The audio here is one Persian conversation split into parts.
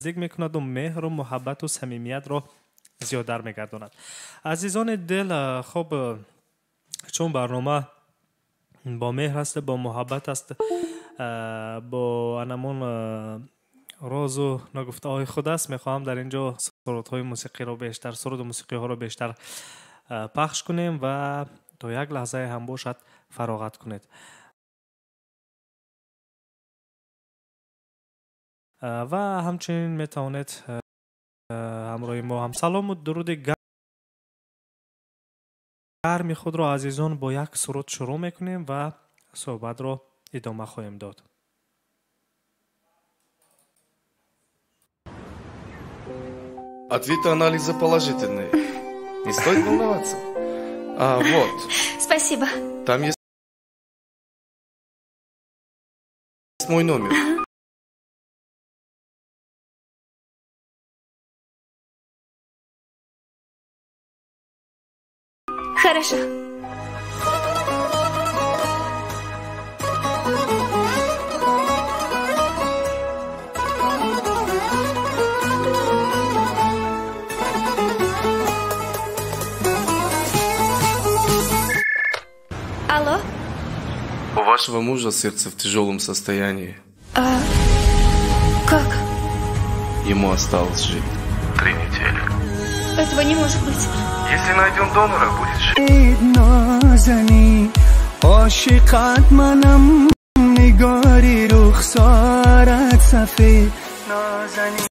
نزدیک میکند و مهر و محبت و صمیمیت را زیادتر میگرداند. عزیزان دل، خب چون برنامه با مهر است، با محبت است، با انمون راز و نگفته های خود است، میخواهم در اینجا سرودهای موسیقی را بیشتر، سرود موسیقی ها را بیشتر پخش کنیم و تا یک لحظه هم باشد فراغت کنید و همچنین میتوانید همراه ما هم سلام و درود گرم خود را عزیزان با یک سرود شروع میکنیم و صحبت را ادامه خواهیم داد. Ответ анализа положительный. Не стоит волноваться. Вот. Спасибо. Там есть мой номер. Хорошо. Алло? У вашего мужа сердце в тяжелом состоянии. Как? Ему осталось жить 3 недели. Этого не может быть. Если найдем донора, будет жить. نازنی عاشقت منم نگاری رخسارت سفید نازنی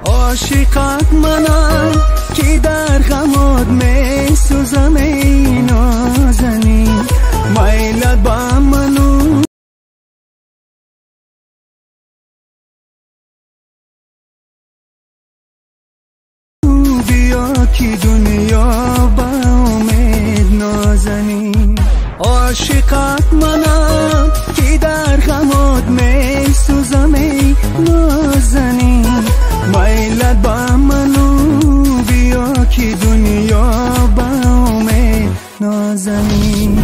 عاشقت منم که در غمات می سوزم ای نازنی میلت با منو بیا که دنیا با امید نازنی عاشقت منم که در غمات می سوزم ای نازنی میلت با منو بیا که دنیا با امید نازنی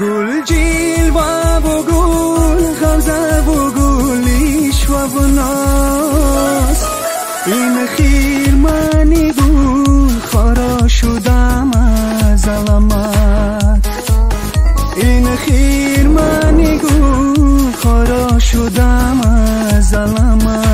گل جلوه و گل غمزه و گلیش و ناز این خیر منی گل خارا شدم از علامت این خیر منی گل خارا شدم از علامت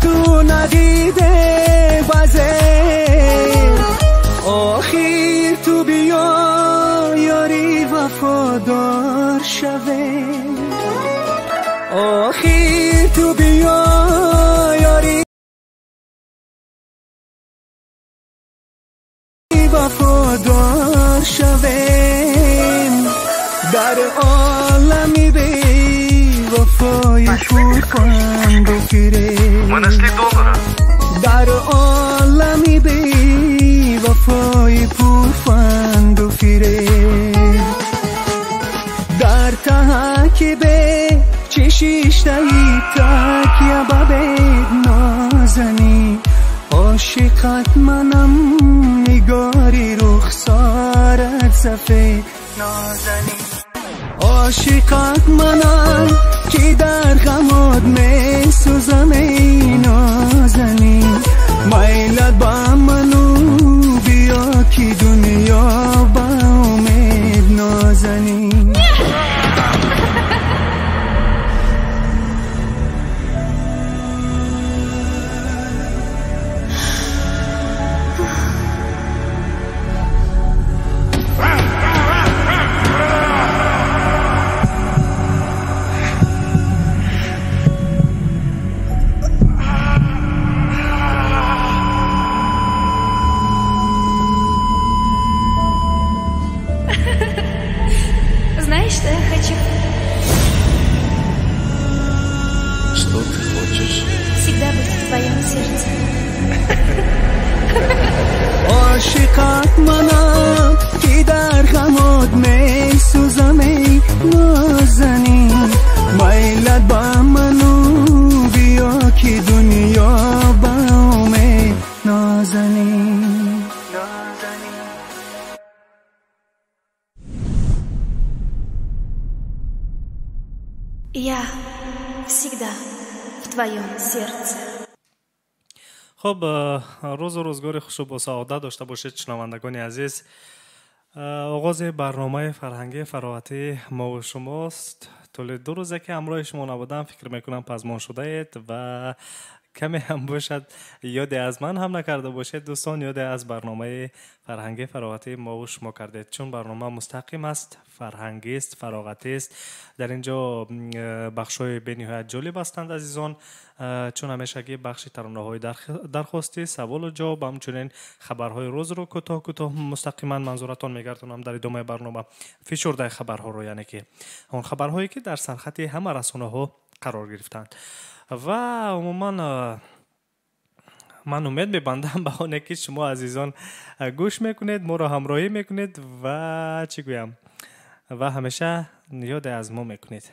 تو ندیده بازه آخیر تو بیا یاری وفادار شوه آخیر تو بیا در عالمی بی وفای پورفند و فریب در عالمی بی وفای پورفند و فریب در تحکی به چشیشتایی تکیه ببید نازنی عاشقت منم نگاری رخسارت سفید نازنی عاشقت منم که در غمات می سوزم ای نازنی میلت با منو بیا که دنیا با امید نازنی Знаешь, что я хочу? Что ты хочешь? Всегда быть в твоем сердце. عاشقت منم که در غمات می سوزم ای نازنی میلت با منو بیا که دنیا با امید نازنی Я всегда в твоем сердце. خب روز و روزگار خوش و با سعادت داشته باشید شنوندگان عزیز. آغاز برنامه فرهنگی فراغتی مو شماست. طول 2 روزه که همراه شما نبودم فکر میکنم پزمان شده اید و کمی هم باشد یاد از من هم نکرده باشید دوستان، یاد از برنامه فرهنگی فراغتی مو شما کردید، چون برنامه مستقیم است، فرهنگی است، فراغتی است. در اینجا بخش‌های به‌نهایت جالب هستند عزیزان، چون همیشگی بخش ترانه‌های درخواستی، سوال و جواب، همچنین خبرهای روز رو کوتاه مستقیما منظورتان میگردونم در ادامه برنامه. فشرده خبرها رو، یعنی که اون خبرهایی که در سرخط همه رسانه‌ها قرار گرفتند. و عموما من امید می‌بندم به آنه که شما عزیزان گوش میکنید، ما را همراهی میکنید و چی گویم و همیشه یاد از ما میکنید.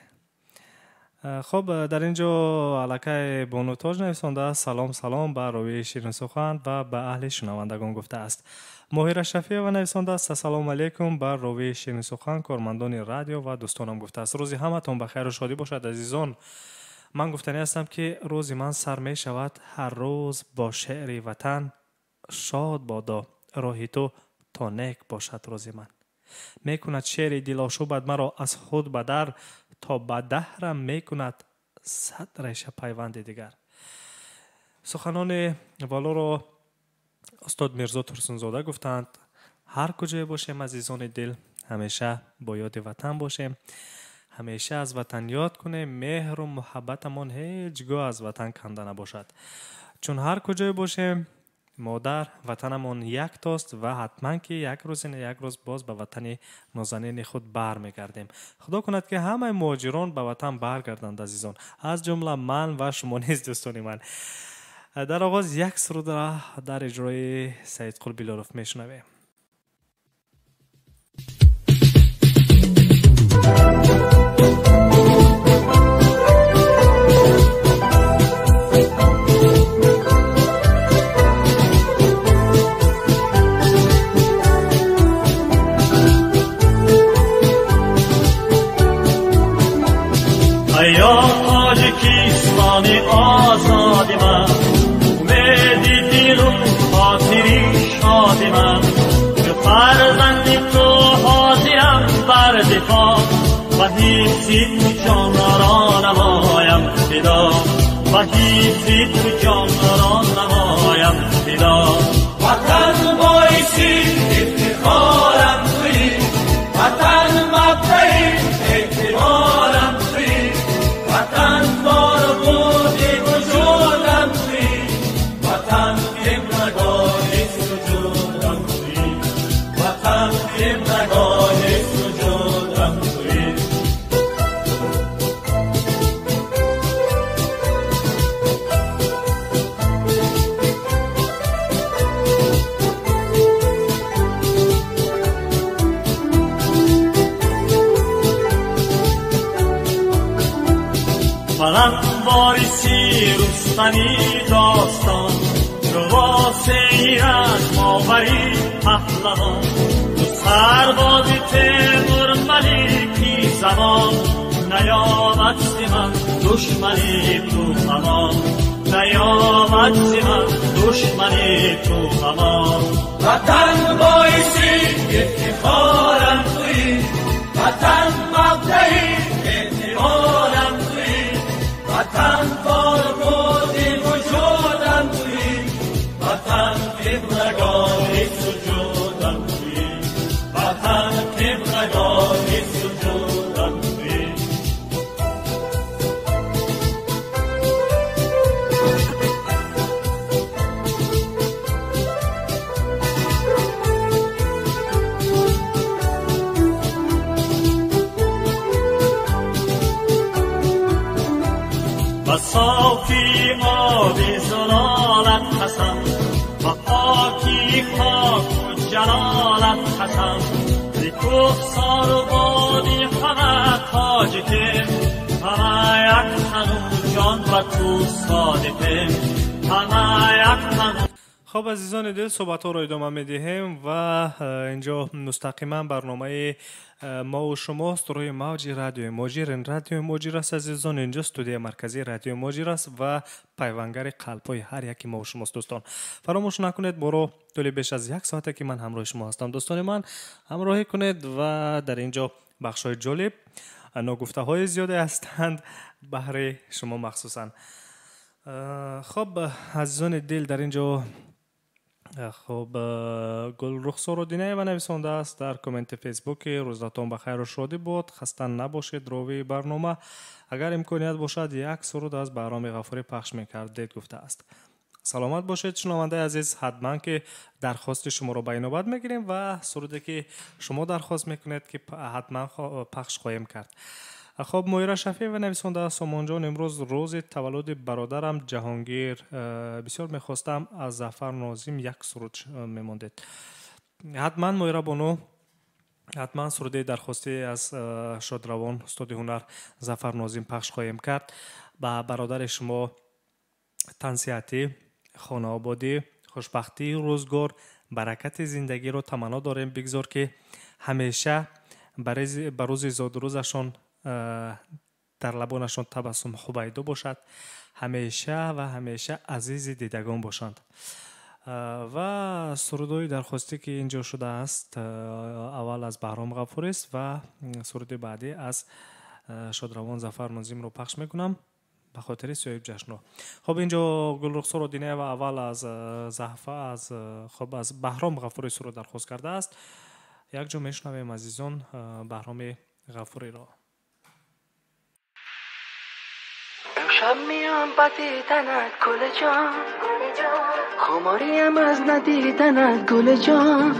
خب در اینجا علاقه بانوتاج نویسنده سلام به روی شیرین سخن و به اهل شنوندگان گفته است. ماهر شفیع و نویسنده است سلام علیکم بر روی شیرین سخن، کارمندان رادیو و دوستانم گفته است. روزی همتون بخیر و شادی باشد عزیزان. من گفتنی هستم که روزی من سر می شود هر روز با شعر وطن شاد بادا، راهی تو تا نیک باشد روزی من. می کند شعر دلاشوبت مرا از خود بدر، تا به دهرم می کند 100 ریشه پیوند دیگر. سخنان والا را استاد میرزا ترسونزاده گفتند. هر کجای باشیم عزیزان دل همیشه با یاد وطن باشیم، همیشه از وطن یاد کنیم، مهر و محبتمون هیچگاه از وطن کنده نباشد، چون هر کجای باشیم مادر وطنمون یک تاست و حتما که یک روز نه یک روز باز به وطن نازنین خود برمیگردیم. خدا کند که همه مهاجران به وطن برگردند عزیزان، از جمله من و شما نیز دوستان من. در آغاز یک سرود را در اجرای سید قلبی لاروف میشنویم. یا تاجیکستان آزادی من، امیدی دل و خاطری شادی من، به فرزند تو حاضرم بر دفاع، و هیچی تو جان را نمایم فدا، و هیچی تو جان را نمایم فدا. وطن بایسی افتخارم تویی، وطن مبدأی اعتبارم تویی، وطن بار بود وجودم تویی، وطن قبلگاه سجودم تویی، وطن قبلگاه سجودم تویی. دارم واریسی رستمی داستان چو واسه از ماوری پهلوان تو سربازی تیمور ملیکی زمان نیامد سی من دشمنی تو امان نیامد سی من دشمنی تو امان وطن بایسی افتخارم توی وطن مبدعی اعتبارم توی وطن فارغوزی وجودم توی وطن قبلگاهی سجودم توی وطن قبلگاهی سجودم توی و صافی آبی زلالت حسن و پاکی خاک و جلالت حسن ریکوه سار و بادی همه تاجکه همه یک تنو جان و تو صادقه همه یک تنو. خب عزیزان دل صحبت ها رو ادامه میدهیم و اینجا مستقیما برنامه ما و شماست روی موج رادیو موجی. رادیو موجی است عزیزان، اینجا استودیوی مرکزی رادیو موجی است و پیوانگر قلب‌های هر یکی ما و شماست. دوستان فراموش نکنید برو طول بیش از یک ساعته که من همراه شما هستم دوستان من همراهی کنید و در اینجا بخش‌های جالب نگفته‌های زیاده هستند بهر شما مخصوصا. خب عزیزان دل در اینجا خب گل رخسار دینه و نویسنده است در کامنت فیسبوک روزتون بخیر و شادی بود، خسته نباشید روی برنامه، اگر امکانیت باشد یک سرود از بهرام غفوری پخش میکردید گفته است. سلامت باشید شنونده عزیز، حتما که درخواست شما رو به نوبت میگیریم و سرودی که شما درخواست میکنید که حتما پخش خواهیم کرد. خب مویرا شفیع و نویسنده سامان جان، امروز روز تولد برادرم جهانگیر، بسیار میخواستم از ظفر ناظم یک سرود میموندید. حتما مویرا بانو، حتما سروده درخواستی از شادروان استاد هنر ظفر ناظم پخش خواهیم کرد. با برادر شما تنصیحاتی، خانه آبادی، خوشبختی، روزگار، برکت زندگی رو تمنا داریم بگذار که همیشه بروز زادروزشان در لبانشان تبسم خوبیدو باشد، همیشه و همیشه عزیز دیدگان باشند. و سرودوی درخواستی که اینجا شده است اول از بهرام غفوری است و سرود بعدی از شادروان ظفر ناظم رو پخش میکنم به خاطر صاحب جشنو. خب اینجا گل رخسار دینه و اول از از بهرام غفوری سرود درخواست کرده است. یک جا میشنویم عزیزان بهرام غفوری را. امشب میام با دیدنت گل جان، خماریم از ندیدنت گل جان،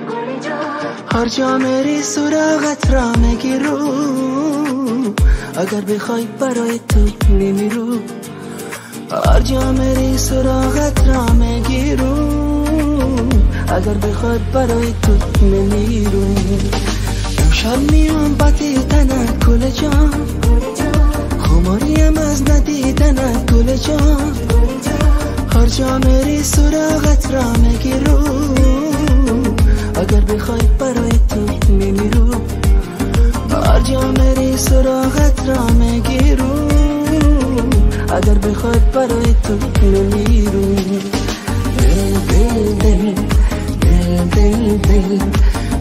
هر جا میری سراغت را میگیرو، اگر بخوای برای تو نمیرو، هر جا میری سراغت را میگیرو، اگر بخوای برای تو نمیرو. امشب میام با دیدنت گل جان، خماریم از ندیدنت گل جان، هر جا میری سراغت را میگیرو، اگر بخوای برای تو میمیرو، هر جا میری سراغت را میگیرو، اگر بخوای برای تو میمیرو. دل دل دل دل دل دل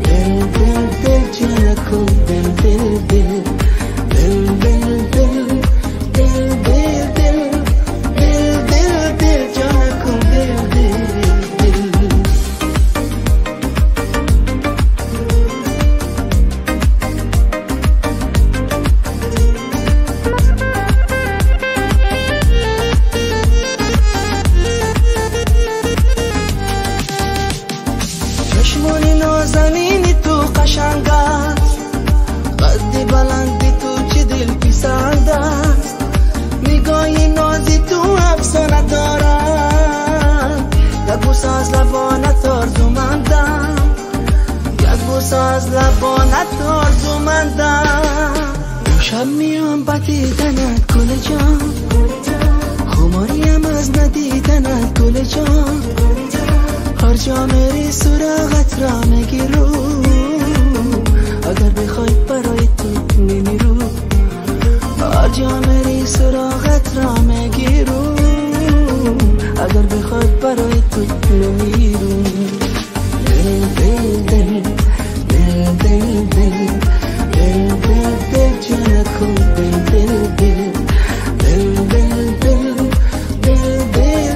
دل دل دل جانکو دل دل دل دل دل دل امشب میام با دیدنت گل جان خماریم از ندیدنت گل جان هر جا میری سراغت را میگیرو اگر بخوای برای تو نمیرو هر جا میری سراغت را میگیرو اگر بخوای برای تو نمیرو دل دل دل دل دل دل دل دل دل جانکو دل دل دل دل دل دل دل دل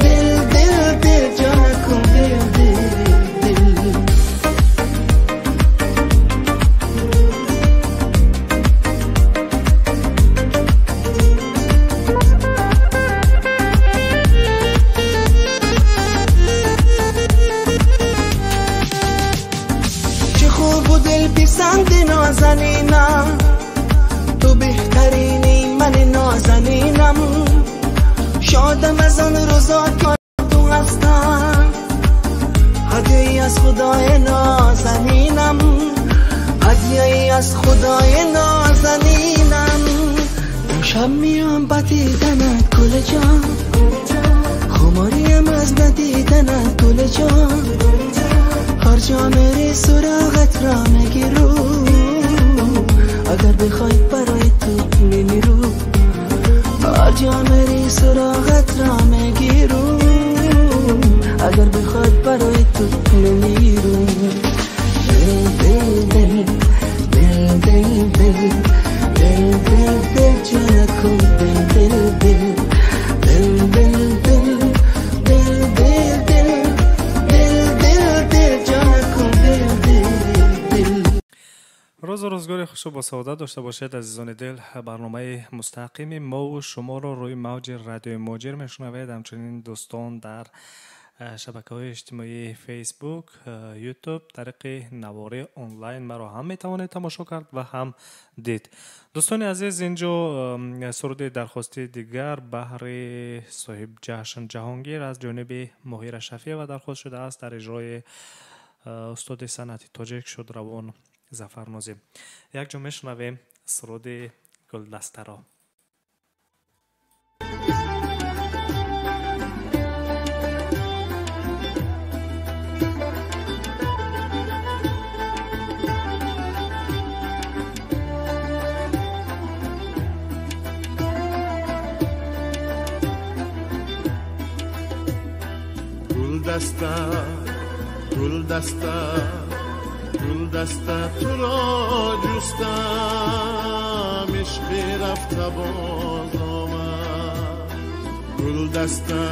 دل دل دل جانکو دل دل دل پسند نازنینم تو بهترینی من نازنینم شادم از آن روزا که تو هستم هدیه از خدای نازنینم هدیه از خدای نازنینم امشب میام با دیدنت گل جان خماریم از ندیدنت گل جان هر جا میری سراغت را میگیرو اگر بخوای برای تو نمیرو هر جا میری سراغت را میگیرو اگر بخوای برای تو نمیرو دل دل دل دل دل دل دل دل دل جانکو دل دل دل دل دل دل دل دل روز و روزگار خوش و با سعادت داشته باشید عزیزان دل. برنامه مستقیم مو شما رو روی موج رادیو موجر میشنوید. همچنین دوستان در شبکه‌های اجتماعی فیسبوک، یوتیوب طریق نواره آنلاین مرا هم میتوانید تماشا کرد و هم دید. دوستان عزیز، اینجا سرود درخواستی دیگر بهر صاحب جشن جهانگیر از جانب مهیر شفیع و درخواست شده است در اجرای استاد صنعتی تاجیک شد روان ظفرنازی. یک جا میشنویم سرود گلدسته را. گلدسته گلدسته گلدسته تو را جستم عشقی رفته باز آمد گلدسته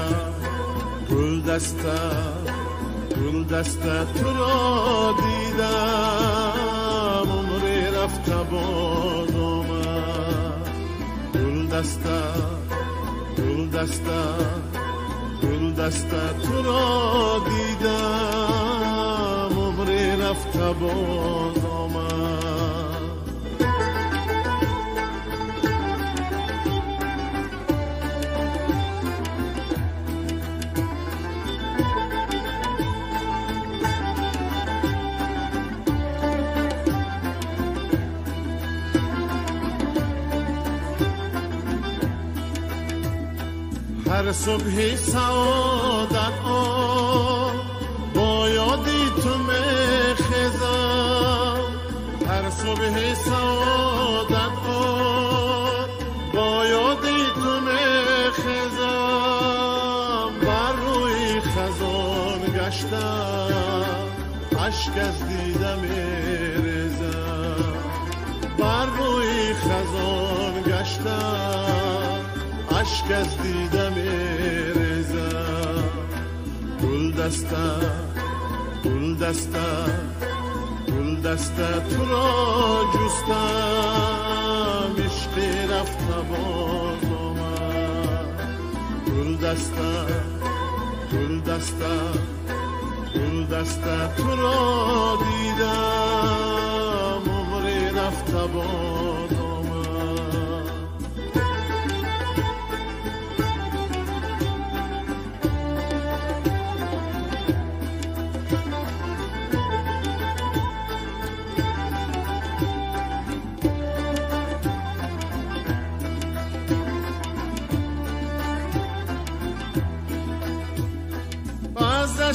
گلدسته گلدسته تو را دیدم عمری رفته باز آمد گلدسته گلدسته گلدسته تو را دیدم عمری رفته باز آمد هر صبح سعادت با یادی تو میخزم هر صبح سعادت با یادی تو میخزم بر روی خزان گشتم اشک از دیده میریزم بر روی خزان گشتم اشک از دیده میریزم گلدسته گلدسته گلدسته تو را جستم عشقی رفته باز آمد گلدسته گلدسته گلدسته تو را دیدم عمری رفته باز آمد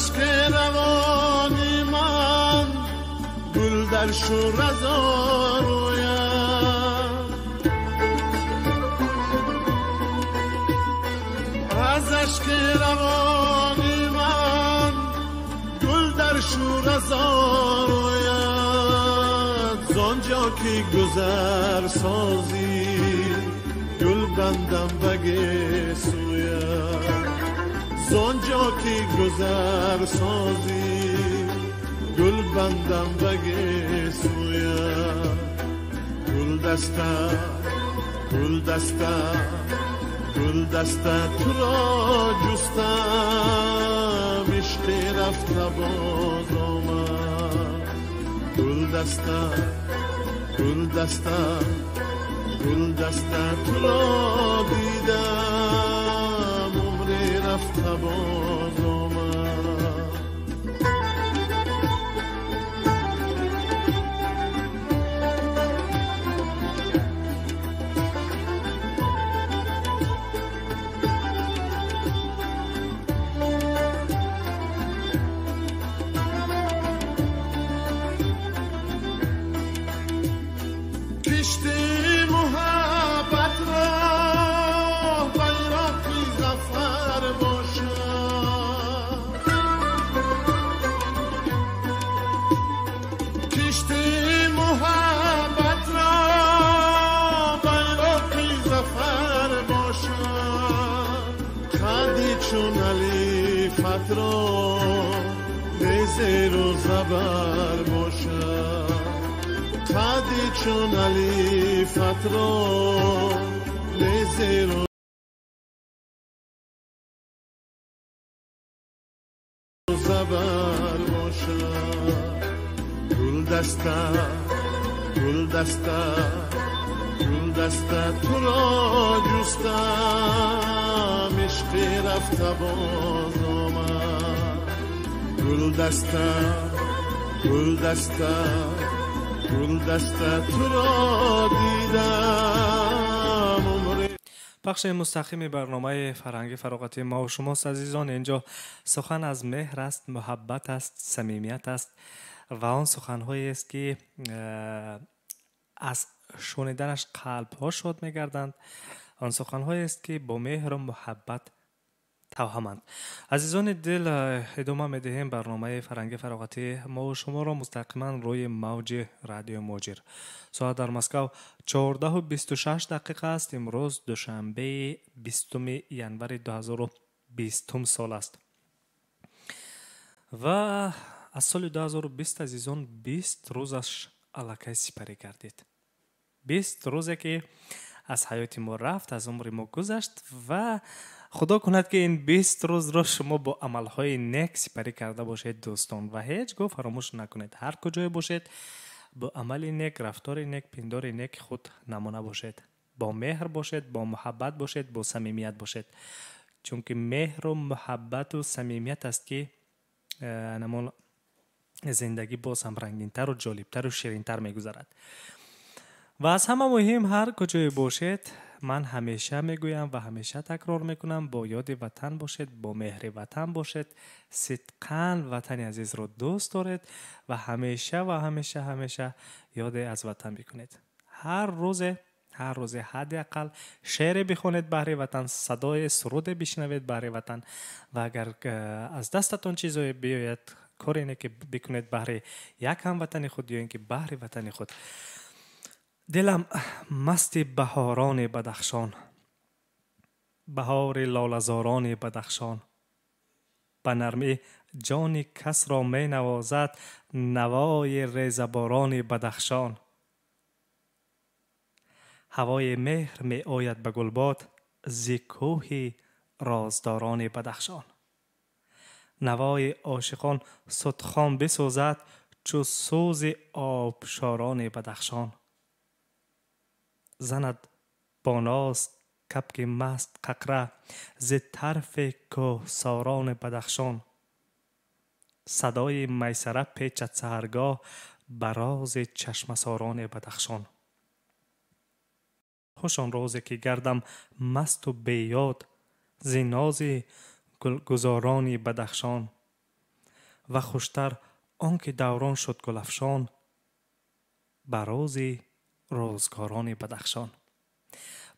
اشک روانی من گل در شور از آرویم، از اشک روانی من گل در شور از آرویم، زانجا که گذر سازی گل بندم بگه سویم، زانجا که گذر سازی گل بندم بگه سویم، گل دسته گل دسته گل دسته تو را جستم، عشق رفته باز آمد، گل دسته گل دسته گل دسته تو را دیدم، عمر رفته باز آمد. کشتی محبت را بیرقی زفر باشد، کشتی محبت را بیرقی زفر باشد، خدی چون علیفت را زیر و زبر باشد، خدی چون علیفت را زیر و زبر باشد، گل دسته گل دسته گل دسته تو را جستم، عشق رفته باز آمد، گل دسته گل دسته گل دسته تو را دیدم، عمر. بخش مستقیم برنامه فرهنگی فراغتی ما و شماست عزیزان. اینجا سخن از مهر است، محبت است، صمیمیت است و آن سخنهایی است که از شنیدنش قلب ها شاد می‌گردند، آن سخنهایی است که با مهر و محبت توهمند. عزیزان دل، ادامه می‌دهیم برنامه فرهنگی فراغتی ما و شما را مستقیما روی موج رادیو موجیر. ساعت در مسکو 14:26 است. امروز دوشنبه 20 ینور 2020 سال است و از سال 2020 عزیزان 20 روزش الکی سپری گردید. 20 روزه که از حیات ما رفت، از عمر ما گذشت و خدا کند که این 20 روز را شما با عملهای نیک سپری کرده باشید دوستان و هیچ گاه فراموش نکنید. هر کجای باشید با عمل نیک، رفتار نیک، پندار نیک خود نمونه باشید. با مهر باشید، با محبت باشید، با صمیمیت باشید. چون که مهر و محبت و صمیمیت است که نمون زندگی باز هم رنگین‌تر و جالب‌تر و شیرین‌تر می‌گذرد. و از همه مهم هر کجای باشید، من همیشه میگویم و همیشه تکرار میکنم، با یاد وطن باشید، با مهر وطن باشید، صدقاً وطن عزیز رو دوست دارید و همیشه و همیشه همیشه یاد از وطن بکنید. هر روز حداقل شعر بخونید برای وطن، صدای سرود بشنوید برای وطن و اگر از دستتون چیزایی بیاید کار اینه که بکنید برای یک هموطن خود یا اینکه برای وطن خود. دلم مست بهاران بدخشان، بهار لاله‌زاران بدخشان، به نرمی جان کس را می نوازد نوای ریزباران بدخشان. هوای مهر می آید به گلباد ز کوه رازداران بدخشان. نوای عاشقان ستخوان بسوزد چو سوز آبشاران بدخشان. زند با ناز کبک مست ققره ز طرف کوهساران بدخشان. صدای میسره پیچد سحرگاه بر راز چشمساران بدخشان. خوش آن روزی که گردم مست و بیاد ز ناز گلگزاران بدخشان. و خوشتر آن که دوران شد گلفشان بر روز روزگاران بدخشان.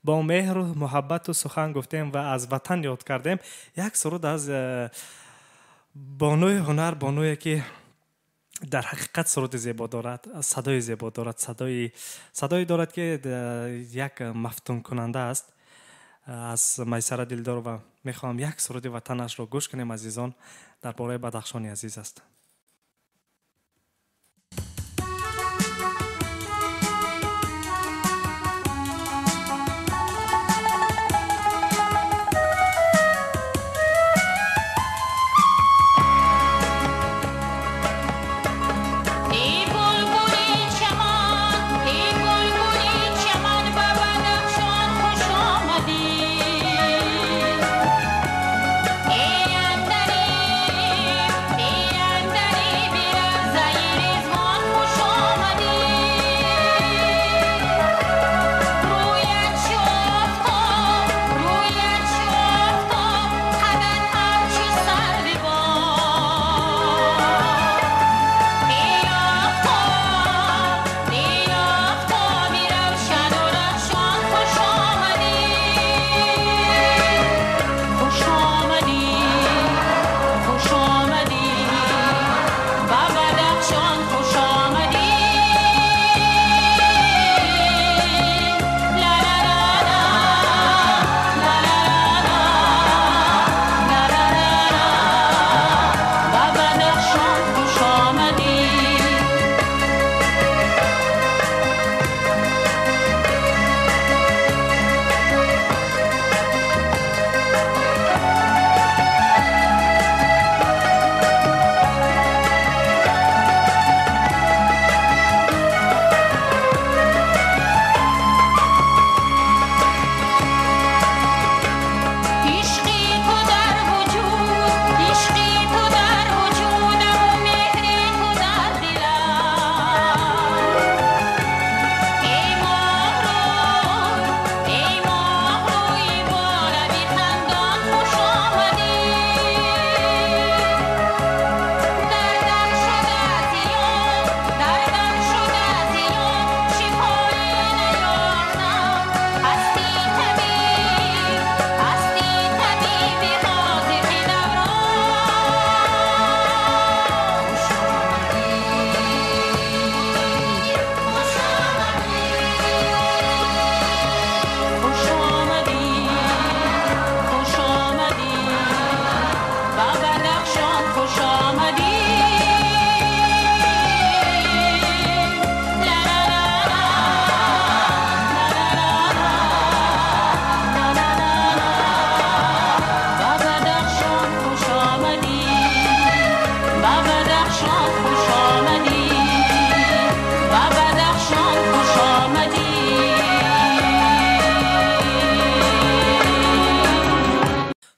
با مهر و محبت و سخن گفتیم و از وطن یاد کردیم. یک سرود از بانوی هنر، بانوی که در حقیقت سرود زیبا دارد، صدای زیبا دارد، صدای دارد که یک مفتون کننده است. از میسر دلدار و میخوام یک سرود وطنش رو گوش کنیم عزیزان. درباره بدخشان عزیز است.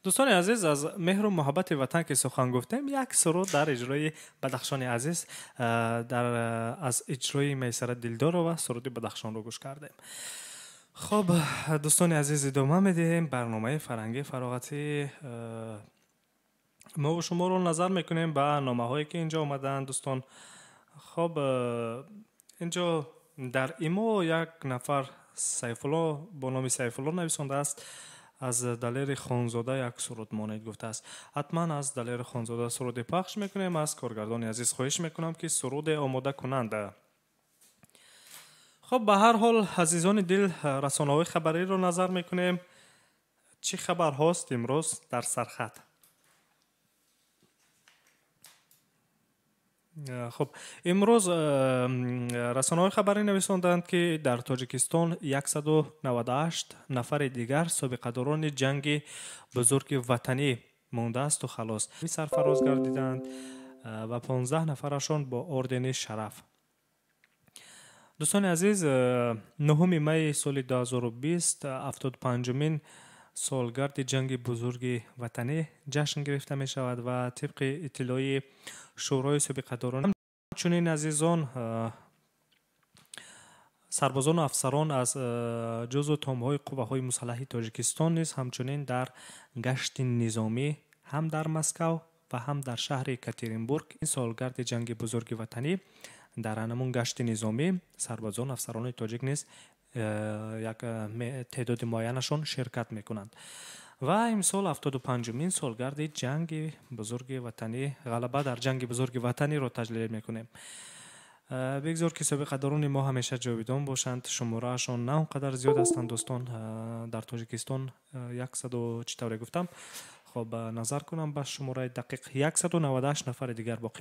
دوستان عزیز، از مهر و محبت وطن که سخن گفتیم، یک سرود در اجرای بدخشان عزیز از اجرای میسر دلدار و سرود بدخشان رو گوش کردیم. خب دوستان عزیز، ادامه میدیم برنامه فرهنگی فراغتی مو شما رو نظر میکنیم به نامه هایی که اینجا آمدن دوستان. خب اینجا در ایمو یک نفر سیفالله با نام سیفالله نویسنده است، از دلیر خانزاده یک سرود مانید گفته است. حتما از دلیر خانزاده سرود پخش میکنیم. از کارگردان عزیز خواهش میکنم که سرود آماده کنند. خب به هر حال عزیزان دل، رسانه‌های خبری رو نظر میکنیم. چه خبر هاست امروز در سرخط؟ خب امروز رسانه‌های خبری نویساندند که در تاجیکستان 198 نفر دیگر سابقه‌داران جنگ بزرگ وطنی مانده است و خلاص سرفراز گردیدند و 15 نفرشان با اردن شرف. دوستان عزیز، 9 می سال 2020 75مین سالگرد جنگ بزرگ وطنی جشن گرفته می شود و طبق اطلاع شورای سابقه‌داران چنین عزیزان سربازان و افسران از جزو تام‌های قوه‌های مسلح تاجیکستان نیز همچنین در گشت نظامی هم در مسکو و هم در شهر یکاترینبورگ این سالگرد جنگ بزرگ وطنی در همون گشت نظامی سربازان افسران تاجیک نیز یک تعداد معینشون شرکت میکنند و امسال 75مین سالگرد جنگ بزرگ وطنی غلبه در جنگ بزرگ وطنی را تجلیل میکنیم. بگذار که سابق قدران ما همیشه جاویدان باشند. شماره شان نه اونقدر زیاد هستند دوستان. در تاجیکستان 100 چطوری گفتم، خب نظر کنم به شماره دقیق 198 نفر دیگر باقی